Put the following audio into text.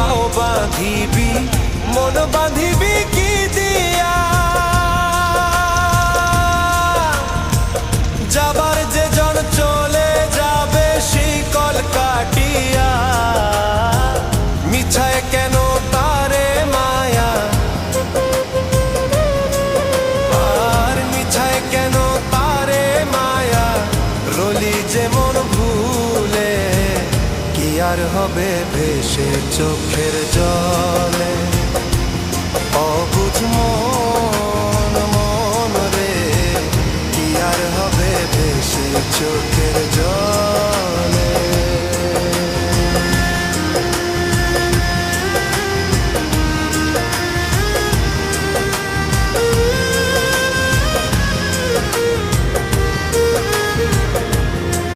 পাও বাঁধিবি মন বাঁধিবি কি দিয়া যাবার যে জন চলে যাবে শিকল কাটিয়া মিছায় কেন তারে মায়া আর মিছায় কেন তারে মায়া রলি যে মন ভুলে কি আর হবে ভেসে চোখের জলে অবুঝ মন মন রে কি আর হবে ভেসে চোখের